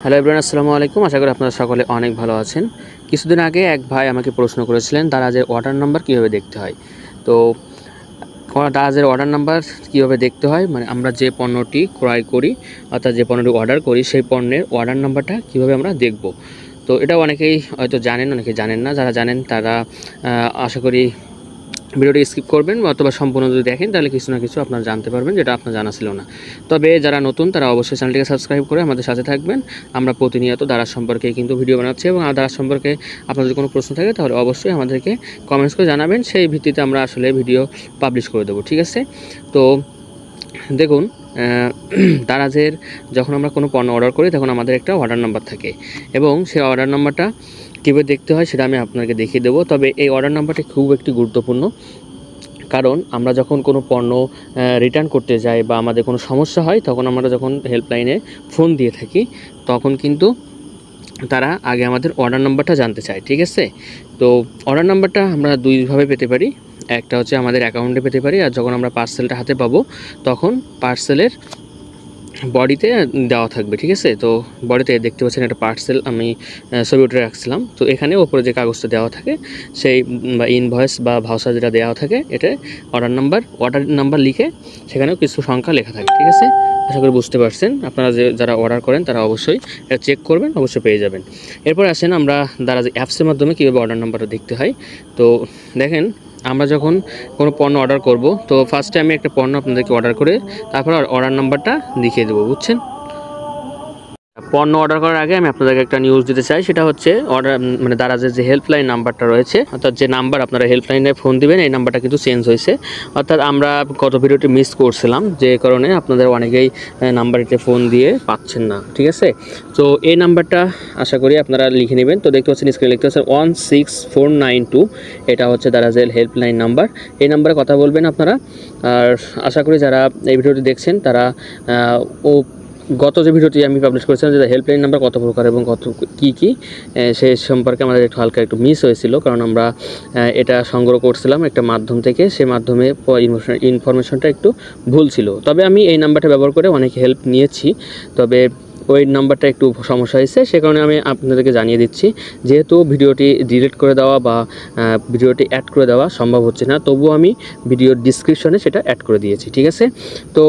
Hello everyone, আসসালামু আলাইকুম। আশা করি আপনারা সকলে অনেক ভালো আছেন। কিছুদিন আগে এক ভাই আমাকে প্রশ্ন করেছিলেন দারাজের অর্ডার নাম্বার কীভাবে দেখতে হয়। তো দারাজের অর্ডার নাম্বার কীভাবে দেখতে হয়, মানে আমরা যে পণ্যটি ক্রয় করি অর্থাৎ যে পণ্যটি অর্ডার করি সেই পণ্যের অর্ডার নাম্বারটা কীভাবে আমরা দেখব। তো এটা অনেকেই হয়তো জানেন, অনেকে জানেন না। যারা জানেন তারা আশা করি ভিডিওটি স্কিপ করবেন অথবা সম্পূর্ণ যদি দেখেন তাহলে কিছু না কিছু আপনারা জানতে পারবেন, যেটা আপনার জানা ছিল না। তবে যারা নতুন তারা অবশ্যই চ্যানেলটিকে সাবস্ক্রাইব করে আমাদের সাথে থাকবেন। আমরা প্রতিনিয়ত দারাজ সম্পর্কে কিন্তু ভিডিও বানাচ্ছি এবং দারাজ সম্পর্কে আপনার যদি কোনো প্রশ্ন থাকে তাহলে অবশ্যই আমাদেরকে কমেন্টস করে জানাবেন। সেই ভিত্তিতে আমরা আসলে ভিডিও পাবলিশ করে দেবো, ঠিক আছে। তো দেখুন, দারাজের যখন আমরা কোনো পণ্য অর্ডার করি তখন আমাদের একটা অর্ডার নাম্বার থাকে এবং সেই অর্ডার নাম্বারটা কীভাবে দেখতে হয় সেটা আমি আপনাকে দেখিয়ে দেবো। তবে এই অর্ডার নাম্বারটি খুব একটি গুরুত্বপূর্ণ, কারণ আমরা যখন কোনো পণ্য রিটার্ন করতে যাই বা আমাদের কোনো সমস্যা হয় তখন আমরা যখন হেল্পলাইনে ফোন দিয়ে থাকি তখন কিন্তু তারা আগে আমাদের অর্ডার নাম্বারটা জানতে চায়, ঠিক আছে। তো অর্ডার নাম্বারটা আমরা দুইভাবে পেতে পারি। একটা হচ্ছে আমাদের অ্যাকাউন্টে পেতে পারি, আর যখন আমরা পার্সেলটা হাতে পাবো তখন পার্সেলের বডিতে দেওয়া থাকবে, ঠিক আছে। তো বডিতে দেখতে পাচ্ছেন একটা পার্সেল আমি ছবি উঠে রাখছিলাম। তো এখানে ওপরে যে কাগজটা দেওয়া থাকে সেই বা ইনভয়েস বা ভাউচার যেটা দেওয়া থাকে এটা অর্ডার নাম্বার লিখে সেখানেও কিছু সংখ্যা লেখা থাকে, ঠিক আছে। আশা করি বুঝতে পারছেন। আপনারা যারা অর্ডার করেন তারা অবশ্যই এটা চেক করবেন, অবশ্যই পেয়ে যাবেন। এরপর আসেন আমরা দারাজ অ্যাপসের মাধ্যমে কীভাবে অর্ডার নাম্বারটা দেখতে হয়। তো দেখেন, আমরা যখন কোনো পণ্য অর্ডার করব তো ফার্স্টে আমি একটা পণ্য আপনাদেরকে অর্ডার করে তারপর অর্ডার নাম্বারটা দেখিয়ে দেবো, বুঝছেন। পণ্য অর্ডার করার আগে আমি আপনাদেরকে একটা নিউজ দিতে চাই, সেটা হচ্ছে মানে দারাজের যে হেল্পলাইন নাম্বারটা রয়েছে, অর্থাৎ যে নাম্বার আপনারা হেল্পলাইনে ফোন দিবেন এই নাম্বারটা কিন্তু চেঞ্জ হয়েছে। অর্থাৎ আমরা গত ভিডিওটি মিস করছিলাম, যে কারণে আপনাদের অনেকেই নাম্বারটিতে ফোন দিয়ে পাচ্ছেন না, ঠিক আছে। তো এই নাম্বারটা আশা করি আপনারা লিখে নেবেন। তো দেখতে পাচ্ছেন স্ক্রিনে লিখতে পাচ্ছেন 16492, এটা হচ্ছে দারাজের হেল্পলাইন নাম্বার। এই নাম্বারে কথা বলবেন আপনারা। আর আশা করি যারা এই ভিডিওটি দেখছেন তারা গত যে ভিডিওটি আমি পাবলিশ করেছিলাম যে হেল্পলাইন নাম্বার কত প্রকার এবং কত কী সে সম্পর্কে আমাদের একটু মিস হয়েছিল, কারণ আমরা এটা সংগ্রহ করছিলাম একটা মাধ্যম থেকে, সে মাধ্যমে ইনফরমেশনটা একটু ভুল ছিল। তবে আমি এই নাম্বারটা ব্যবহার করে অনেক হেল্প নিয়েছি, তবে ওই নাম্বারটা একটু সমস্যা হয়েছে, সে কারণে আমি আপনাদেরকে জানিয়ে দিচ্ছি। যেহেতু ভিডিওটি ডিলিট করে দেওয়া বা ভিডিওটি অ্যাড করে দেওয়া সম্ভব হচ্ছে না, তবুও আমি ভিডিওর ডিসক্রিপশনে সেটা অ্যাড করে দিয়েছি, ঠিক আছে। তো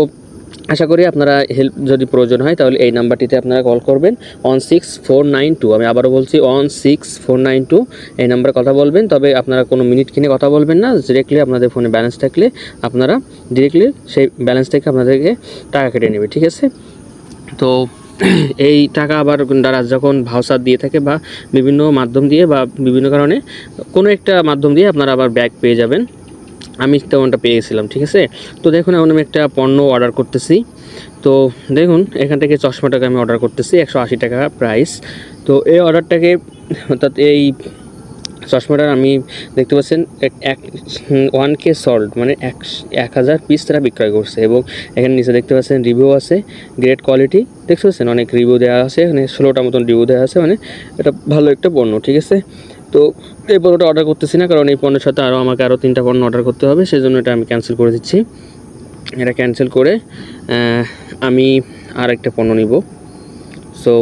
আশা করি আপনারা হেল্প যদি প্রয়োজন হয় তাহলে এই নাম্বারটিতে আপনারা কল করবেন 16492। আমি আবারও বলছি 16492, এই নাম্বারে কথা বলবেন। তবে আপনারা কোনো মিনিট কিনে কথা বলবেন না, ডিরেক্টলি আপনাদের ফোনে ব্যালেন্স থাকলে আপনারা ডিরেক্টলি সেই ব্যালেন্স থেকে আপনাদেরকে টাকা কেটে নেবে, ঠিক আছে। তো এই টাকা আবার দারাজ যখন ভাউচার দিয়ে থাকে বা বিভিন্ন মাধ্যম দিয়ে বা বিভিন্ন কারণে কোনো একটা মাধ্যম দিয়ে আপনারা আবার ব্যাক পেয়ে যাবেন। আমি তেমনটা পেয়েছিলাম, ঠিক আছে। তো দেখুন, এখন আমি একটা পণ্য অর্ডার করতেছি। তো দেখুন, এখান থেকে চশমাটাকে আমি অর্ডার করতেছি 180 টাকা প্রাইস। তো এই অর্ডারটাকে অর্থাৎ এই চশমাটার আমি দেখতে পাচ্ছেন 1K সল্ট মানে 1000 পিস তারা বিক্রয় করছে, এবং এখানে নিচে দেখতে পাচ্ছেন রিভিউ আছে, গ্রেট কোয়ালিটি, দেখতে পাচ্ছেন অনেক রিভিউ দেওয়া আছে, এখানে 16টা মতন রিভিউ দেওয়া আছে, মানে এটা ভালো একটা পণ্য, ঠিক আছে। তো এই পণ্যটা অর্ডার করতেছি না, কারণ এই পণ্যের সাথে আমাকে আরও 3টা পণ্য অর্ডার করতে হবে, সেজন্য এটা আমি ক্যান্সেল করে দিচ্ছি। এটা ক্যান্সেল করে আমি আর একটা পণ্য নিব। সো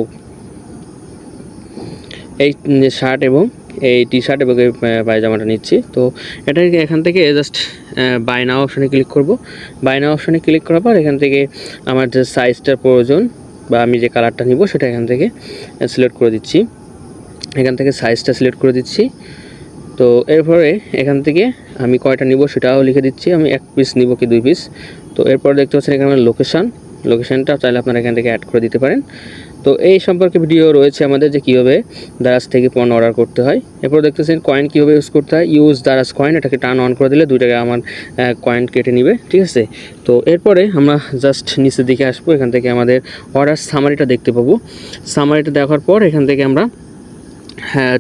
এই শার্ট এবং এই টি শার্ট এবং এই পায়জামাটা নিচ্ছি। তো এটাকে এখান থেকে জাস্ট বাই নাও অপশানে ক্লিক করব। বাই নাও অপশানে ক্লিক করার পর এখান থেকে আমার যে সাইজটার প্রয়োজন বা আমি যে কালারটা নিব সেটা এখান থেকে সিলেক্ট করে দিচ্ছি। এখান থেকে সাইজটা সিলেক্ট করে দিচ্ছি। তো এরপরে এখান থেকে আমি কয়টা নিব সেটাও লিখে দিচ্ছি, আমি 1 পিস নিব কি 2 পিস। তো এরপর দেখতে পাচ্ছেন এখানে লোকেশানটা চাইলে আপনারা এখান থেকে অ্যাড করে দিতে পারেন। তো এই সম্পর্কে ভিডিও রয়েছে আমাদের, যে কীভাবে দারাজ থেকে পণ্য অর্ডার করতে হয়। এরপর দেখতেছেন কয়েন কীভাবে ইউজ করতে হয়, ইউজ দারাজ কয়েন, এটাকে টার্ন অন করে দিলে 2 টাকা আমার কয়েন কেটে নেবে, ঠিক আছে। তো এরপরে আমরা জাস্ট নিচের দিকে আসবো, এখান থেকে আমাদের অর্ডার সামারিটা দেখতে পাবো। সামারিটা দেখার পর এখান থেকে আমরা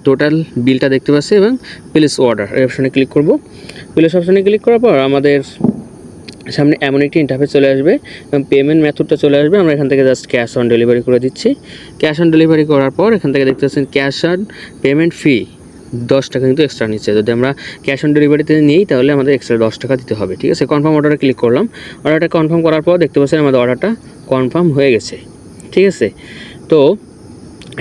টোটাল বিলটা দেখতে পাচ্ছি এবং প্লেস অর্ডার এই অপশানে ক্লিক করব। প্লেস অপশানে ক্লিক করার পর আমাদের সামনে এমন একটি ইন্টারফেস চলে আসবে এবং পেমেন্ট মেথডটা চলে আসবে। আমরা এখান থেকে জাস্ট ক্যাশ অন ডেলিভারি করে দিচ্ছি। ক্যাশ অন ডেলিভারি করার পর এখান থেকে দেখতে পাচ্ছেন ক্যাশ অন পেমেন্ট ফি 10 টাকা কিন্তু এক্সট্রা নিচ্ছে। যদি আমরা ক্যাশ অন ডেলিভারিতে নিই তাহলে আমাদের এক্সট্রা 10 টাকা দিতে হবে, ঠিক আছে। কনফার্ম অর্ডারে ক্লিক করলাম। অর্ডারটা কনফার্ম করার পর দেখতে পাচ্ছেন আমাদের অর্ডারটা কনফার্ম হয়ে গেছে, ঠিক আছে। তো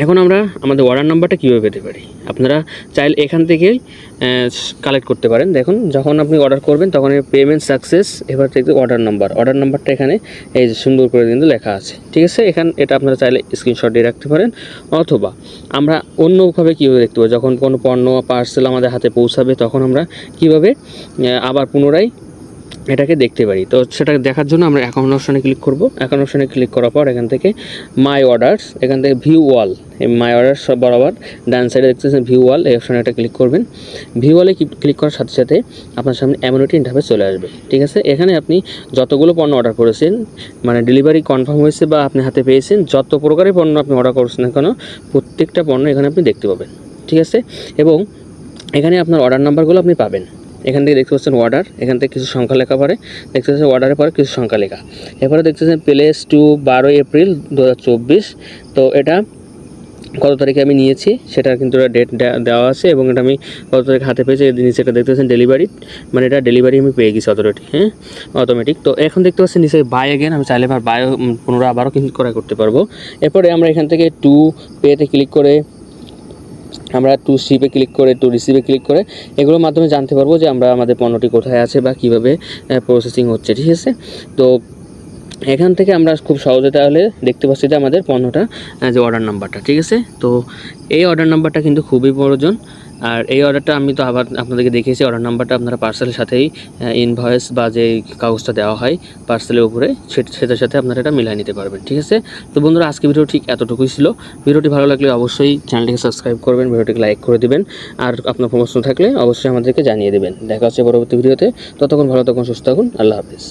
এখন আমরা আমাদের অর্ডার নাম্বারটা কীভাবে পেতে পারি, আপনারা চাইলে এখান থেকেই কালেক্ট করতে পারেন। দেখুন যখন আপনি অর্ডার করবেন তখন পেমেন্ট সাকসেস, এবার দেখতে অর্ডার নাম্বারটা এখানে এই যে সুন্দর করে কিন্তু লেখা আছে, ঠিক আছে। এটা আপনারা চাইলে স্ক্রিনশট দিয়ে রাখতে পারেন, অথবা আমরা অন্যভাবে কীভাবে দেখতে পাবো, যখন কোনো পণ্য পার্সেল আমাদের হাতে পৌঁছাবে তখন আমরা কীভাবে আবার পুনরায় এটাকে দেখতে পারি। তো সেটা দেখার জন্য আমরা অ্যাকাউন্ট অপশানে ক্লিক করব। অ্যাকাউন্ট অপশানে ক্লিক করার পর এখান থেকে মাই অর্ডারস, এখান থেকে ভিউ ওয়াল, এই মাই অর্ডারস বরাবর ডান সাইডে দেখতেছেন ভিউ ওয়াল, এই অপশানে একটা ক্লিক করবেন। ভিউ ওয়ালে ক্লিক করার সাথে সাথে আপনার সামনে অ্যামোনিটি ইন্টারফেস চলে আসবে, ঠিক আছে। এখানে আপনি যতগুলো পণ্য অর্ডার করেছেন, মানে ডেলিভারি কনফার্ম হয়েছে বা আপনি হাতে পেয়েছেন, যত প্রকারের পণ্য আপনি অর্ডার করছেন না কেন প্রত্যেকটা পণ্য এখানে আপনি দেখতে পাবেন, ঠিক আছে। এবং এখানে আপনার অর্ডার নাম্বারগুলো আপনি পাবেন। এখান থেকে দেখতে পাচ্ছেন অর্ডার, এখান থেকে কিছু সংখ্যা লেখা পরে দেখতে পাচ্ছেন অর্ডারের পরে কিছু সংখ্যা লেখা, এরপরে দেখতে পাচ্ছেন প্লেস টু 12 এপ্রিল 2024। তো এটা কত তারিখে আমি নিয়েছি সেটা কিন্তু ডেট দেওয়া আছে, এবং এটা আমি কত তারিখ হাতে পেয়েছি নিচে এটা দেখতে পাচ্ছেন ডেলিভারি, মানে এটা ডেলিভারি আমি পেয়ে গেছি অটোমেটিক। তো এখন দেখতে পাচ্ছেন নিচে বাই এগেন, আমি চাইলে বাই পুনরায় আবারও কিন্তু ক্রয় করতে পারবো। এরপরে আমরা এখান থেকে টু পেতে ক্লিক করে, আমরা টু শিপে ক্লিক করে, টু রিসিভে ক্লিক করে এগুলোর মাধ্যমে জানতে পারবো যে আমরা আমাদের পণ্যটি কোথায় আছে বা কীভাবে প্রসেসিং হচ্ছে, ঠিক আছে। তো এখান থেকে আমরা খুব সহজে তাহলে দেখতে পাচ্ছি যে আমাদের পণ্যটা যে অর্ডার নাম্বারটা, ঠিক আছে। তো এই অর্ডার নাম্বারটা কিন্তু খুবই প্রয়োজন। আর এই অর্ডারটা আমি তো আবার আপনাদেরকে দেখিয়েছি, অর্ডার নাম্বারটা আপনারা পার্সেলের সাথেই ইনভয়েস বা যে কাগজটা দেওয়া হয় পার্সেলের উপরে সেটার সাথে আপনারা এটা মিলিয়ে নিতে পারবেন, ঠিক আছে। তো বন্ধুরা আজকে ভিডিও ঠিক এতটুকুই ছিল। ভিডিওটি ভালো লাগলে অবশ্যই চ্যানেলটিকে সাবস্ক্রাইব করবেন, ভিডিওটিকে লাইক করে দিবেন, আর আপনার প্রশ্ন থাকলে অবশ্যই আমাদেরকে জানিয়ে দেবেন। দেখা হচ্ছে পরবর্তী ভিডিওতে, ততক্ষণ ভালো থাকুন, সুস্থ থাকুন, আল্লাহ হাফিজ।